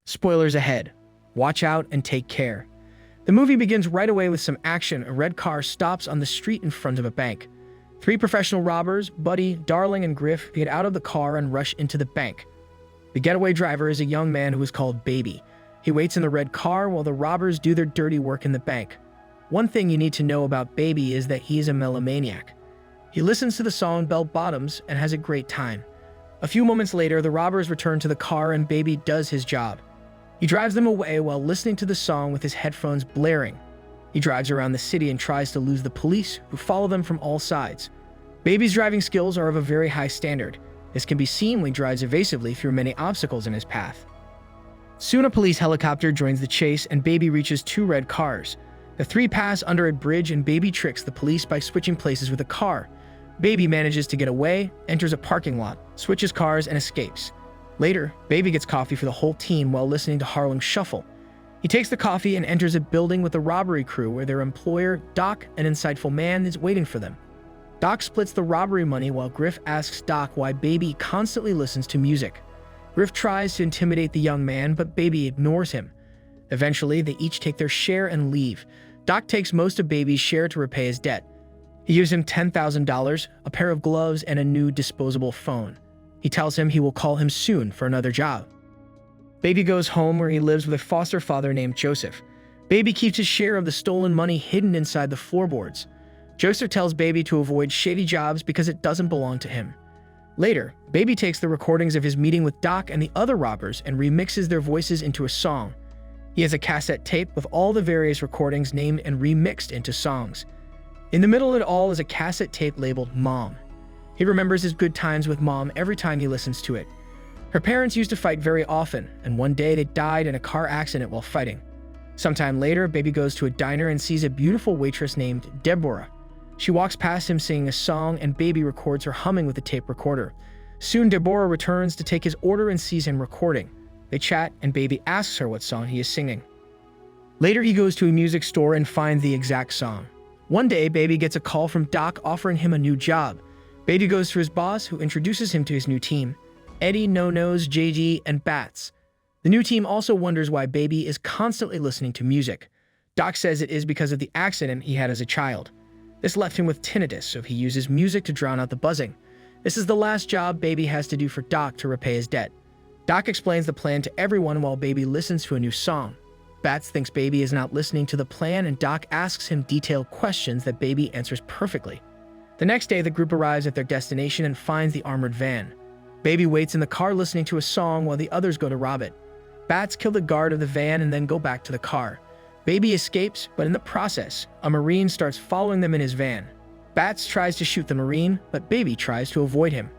Spoilers ahead. Watch out and take care. The movie begins right away with some action. A red car stops on the street in front of a bank. Three professional robbers, Buddy, Darling, and Griff, get out of the car and rush into the bank. The getaway driver is a young man who is called Baby. He waits in the red car while the robbers do their dirty work in the bank. One thing you need to know about Baby is that he is a melomaniac. He listens to the song Bell Bottoms and has a great time. A few moments later, the robbers return to the car and Baby does his job. He drives them away while listening to the song with his headphones blaring. He drives around the city and tries to lose the police, who follow them from all sides. Baby's driving skills are of a very high standard. This can be seen when he drives evasively through many obstacles in his path. Soon a police helicopter joins the chase and Baby reaches two red cars. The three pass under a bridge and Baby tricks the police by switching places with a car. Baby manages to get away, enters a parking lot, switches cars, and escapes. Later, Baby gets coffee for the whole team while listening to Harlem Shuffle. He takes the coffee and enters a building with the robbery crew where their employer, Doc, an insightful man, is waiting for them. Doc splits the robbery money while Griff asks Doc why Baby constantly listens to music. Griff tries to intimidate the young man, but Baby ignores him. Eventually, they each take their share and leave. Doc takes most of Baby's share to repay his debt. He gives him $10,000, a pair of gloves, and a new disposable phone. He tells him he will call him soon for another job. Baby goes home where he lives with a foster father named Joseph. Baby keeps his share of the stolen money hidden inside the floorboards. Joseph tells Baby to avoid shady jobs because it doesn't belong to him. Later, Baby takes the recordings of his meeting with Doc and the other robbers and remixes their voices into a song. He has a cassette tape with all the various recordings named and remixed into songs. In the middle of it all is a cassette tape labeled Mom. He remembers his good times with Mom every time he listens to it. Her parents used to fight very often, and one day they died in a car accident while fighting. Sometime later, Baby goes to a diner and sees a beautiful waitress named Deborah. She walks past him singing a song, and Baby records her humming with the tape recorder. Soon, Deborah returns to take his order and sees him recording. They chat, and Baby asks her what song he is singing. Later, he goes to a music store and finds the exact song. One day, Baby gets a call from Doc offering him a new job. Baby goes to his boss, who introduces him to his new team, Eddie, No-Nose, JG, and Bats. The new team also wonders why Baby is constantly listening to music. Doc says it is because of the accident he had as a child. This left him with tinnitus, so he uses music to drown out the buzzing. This is the last job Baby has to do for Doc to repay his debt. Doc explains the plan to everyone while Baby listens to a new song. Bats thinks Baby is not listening to the plan, and Doc asks him detailed questions that Baby answers perfectly. The next day, the group arrives at their destination and finds the armored van. Baby waits in the car listening to a song while the others go to rob it. Bats kill the guard of the van and then go back to the car. Baby escapes, but in the process, a Marine starts following them in his van. Bats tries to shoot the Marine, but Baby tries to avoid him.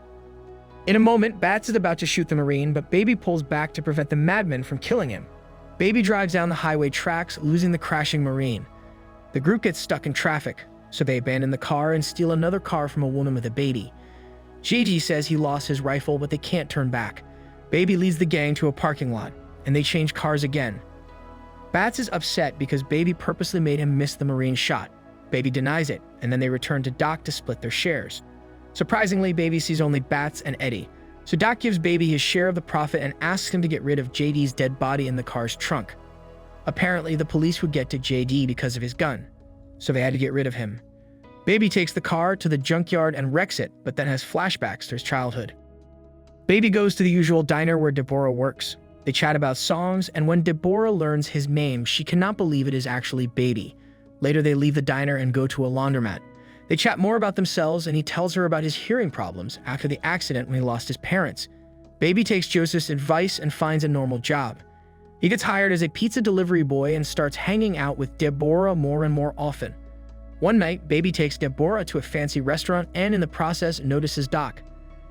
In a moment, Bats is about to shoot the Marine, but Baby pulls back to prevent the madman from killing him. Baby drives down the highway tracks, losing the crashing Marine. The group gets stuck in traffic, so they abandon the car and steal another car from a woman with a baby. Gigi says he lost his rifle, but they can't turn back. Baby leads the gang to a parking lot, and they change cars again. Bats is upset because Baby purposely made him miss the Marine shot. Baby denies it, and then they return to Doc to split their shares. Surprisingly, Baby sees only Bats and Eddie, so Doc gives Baby his share of the profit and asks him to get rid of JD's dead body in the car's trunk. Apparently, the police would get to JD because of his gun, so they had to get rid of him. Baby takes the car to the junkyard and wrecks it, but then has flashbacks to his childhood. Baby goes to the usual diner where Deborah works. They chat about songs, and when Deborah learns his name, she cannot believe it is actually Baby. Later, they leave the diner and go to a laundromat. They chat more about themselves, and he tells her about his hearing problems after the accident when he lost his parents. Baby takes Joseph's advice and finds a normal job. He gets hired as a pizza delivery boy and starts hanging out with Deborah more and more often. One night, Baby takes Deborah to a fancy restaurant and in the process notices Doc.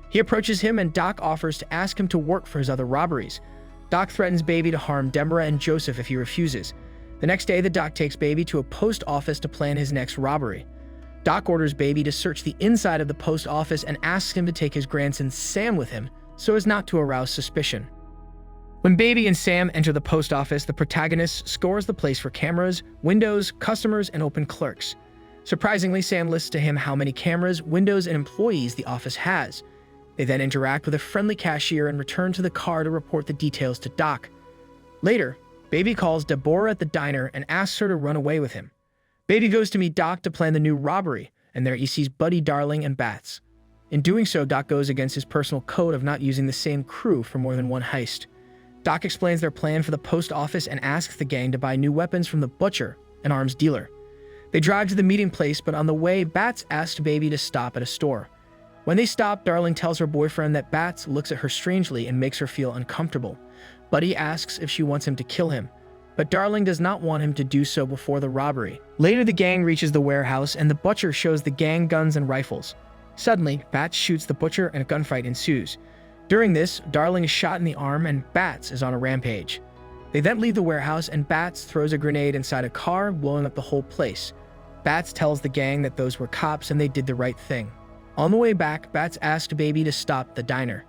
He approaches him and Doc offers to ask him to work for his other robberies. Doc threatens Baby to harm Deborah and Joseph if he refuses. The next day, the Doc takes Baby to a post office to plan his next robbery. Doc orders Baby to search the inside of the post office and asks him to take his grandson Sam with him so as not to arouse suspicion. When Baby and Sam enter the post office, the protagonist scores the place for cameras, windows, customers, and open clerks. Surprisingly, Sam lists to him how many cameras, windows, and employees the office has. They then interact with a friendly cashier and return to the car to report the details to Doc. Later, Baby calls Deborah at the diner and asks her to run away with him. Baby goes to meet Doc to plan the new robbery, and there he sees Buddy, Darling, and Bats. In doing so, Doc goes against his personal code of not using the same crew for more than one heist. Doc explains their plan for the post office and asks the gang to buy new weapons from the butcher, an arms dealer. They drive to the meeting place, but on the way, Bats asks Baby to stop at a store. When they stop, Darling tells her boyfriend that Bats looks at her strangely and makes her feel uncomfortable. Buddy asks if she wants him to kill him, but Darling does not want him to do so before the robbery. Later, the gang reaches the warehouse and the butcher shows the gang guns and rifles. Suddenly, Bats shoots the butcher and a gunfight ensues. During this, Darling is shot in the arm and Bats is on a rampage. They then leave the warehouse and Bats throws a grenade inside a car, blowing up the whole place. Bats tells the gang that those were cops and they did the right thing. On the way back, Bats asked Baby to stop the diner.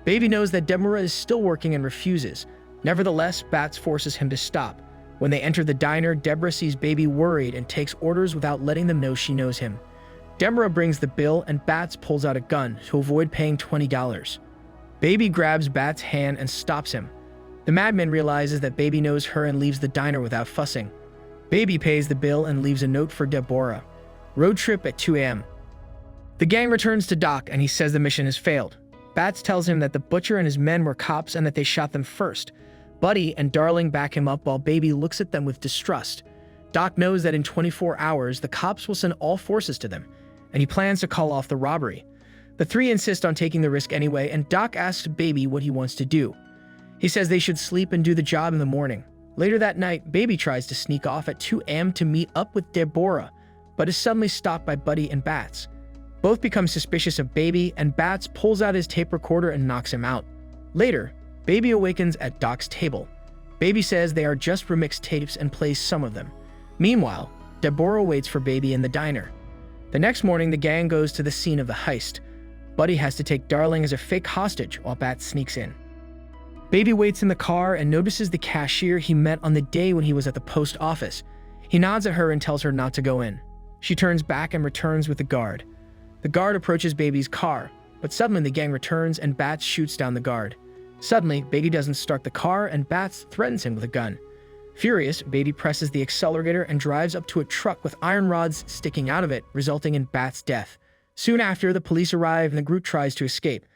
Baby knows that Deborah is still working and refuses. Nevertheless, Bats forces him to stop. When they enter the diner, Deborah sees Baby worried and takes orders without letting them know she knows him. Deborah brings the bill and Bats pulls out a gun to avoid paying $20. Baby grabs Bats' hand and stops him. The madman realizes that Baby knows her and leaves the diner without fussing. Baby pays the bill and leaves a note for Deborah. Road trip at 2 a.m. The gang returns to Doc and he says the mission has failed. Bats tells him that the butcher and his men were cops and that they shot them first. Buddy and Darling back him up while Baby looks at them with distrust. Doc knows that in 24 hours, the cops will send all forces to them, and he plans to call off the robbery. The three insist on taking the risk anyway, and Doc asks Baby what he wants to do. He says they should sleep and do the job in the morning. Later that night, Baby tries to sneak off at 2 a.m. to meet up with Deborah, but is suddenly stopped by Buddy and Bats. Both become suspicious of Baby, and Bats pulls out his tape recorder and knocks him out. Later, Baby awakens at Doc's table. Baby says they are just remixed tapes and plays some of them. Meanwhile, Deborah waits for Baby in the diner. The next morning, the gang goes to the scene of the heist. Buddy has to take Darling as a fake hostage while Bats sneaks in. Baby waits in the car and notices the cashier he met on the day when he was at the post office. He nods at her and tells her not to go in. She turns back and returns with the guard. The guard approaches Baby's car, but suddenly the gang returns and Bats shoots down the guard. Suddenly, Baby doesn't start the car and Bats threatens him with a gun. Furious, Baby presses the accelerator and drives up to a truck with iron rods sticking out of it, resulting in Bats' death. Soon after, the police arrive and the group tries to escape.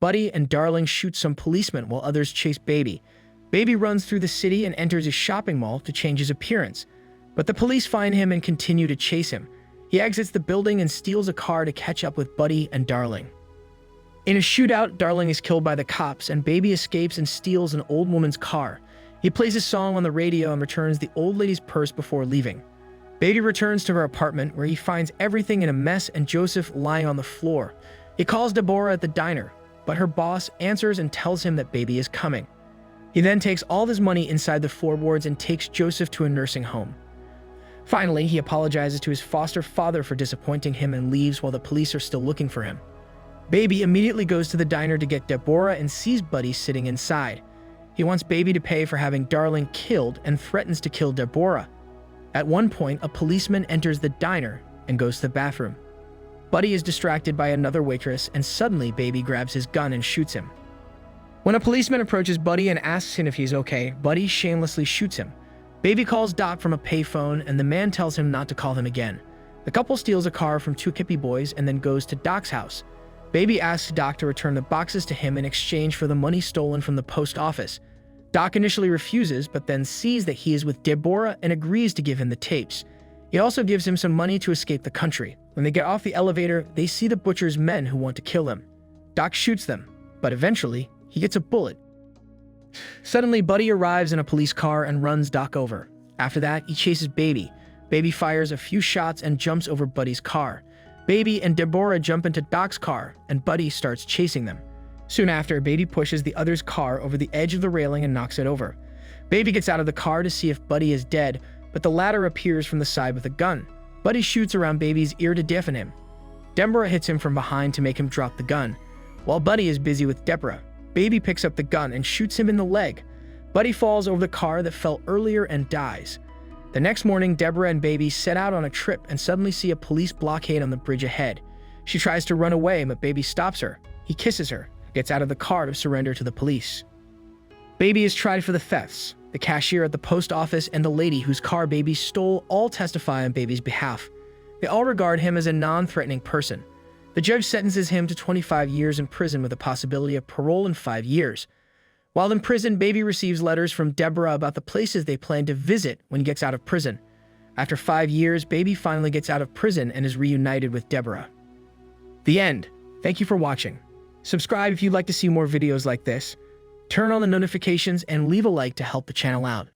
Buddy and Darling shoot some policemen while others chase Baby. Baby runs through the city and enters a shopping mall to change his appearance. But the police find him and continue to chase him. He exits the building and steals a car to catch up with Buddy and Darling. In a shootout, Darling is killed by the cops and Baby escapes and steals an old woman's car. He plays a song on the radio and returns the old lady's purse before leaving. Baby returns to her apartment where he finds everything in a mess and Joseph lying on the floor. He calls Deborah at the diner, but her boss answers and tells him that Baby is coming. He then takes all of his money inside the floorboards and takes Joseph to a nursing home. Finally, he apologizes to his foster father for disappointing him and leaves while the police are still looking for him. Baby immediately goes to the diner to get Deborah and sees Buddy sitting inside. He wants Baby to pay for having Darling killed and threatens to kill Deborah. At one point, a policeman enters the diner and goes to the bathroom. Buddy is distracted by another waitress, and suddenly Baby grabs his gun and shoots him. When a policeman approaches Buddy and asks him if he's okay, Buddy shamelessly shoots him. Baby calls Doc from a payphone, and the man tells him not to call him again. The couple steals a car from two hippie boys and then goes to Doc's house. Baby asks Doc to return the boxes to him in exchange for the money stolen from the post office. Doc initially refuses, but then sees that he is with Deborah and agrees to give him the tapes. He also gives him some money to escape the country. When they get off the elevator, they see the butcher's men who want to kill him. Doc shoots them, but eventually, he gets a bullet. Suddenly, Buddy arrives in a police car and runs Doc over. After that, he chases Baby. Baby fires a few shots and jumps over Buddy's car. Baby and Deborah jump into Doc's car, and Buddy starts chasing them. Soon after, Baby pushes the other's car over the edge of the railing and knocks it over. Baby gets out of the car to see if Buddy is dead, but the latter appears from the side with a gun. Buddy shoots around Baby's ear to deafen him. Deborah hits him from behind to make him drop the gun. While Buddy is busy with Deborah, Baby picks up the gun and shoots him in the leg. Buddy falls over the car that fell earlier and dies. The next morning, Deborah and Baby set out on a trip and suddenly see a police blockade on the bridge ahead. She tries to run away, but Baby stops her. He kisses her, gets out of the car to surrender to the police. Baby is tried for the thefts. The cashier at the post office and the lady whose car Baby stole all testify on Baby's behalf. They all regard him as a non-threatening person. The judge sentences him to 25 years in prison with a possibility of parole in 5 years. While in prison, Baby receives letters from Deborah about the places they plan to visit when he gets out of prison. After 5 years, Baby finally gets out of prison and is reunited with Deborah. The end. Thank you for watching. Subscribe if you'd like to see more videos like this. Turn on the notifications and leave a like to help the channel out.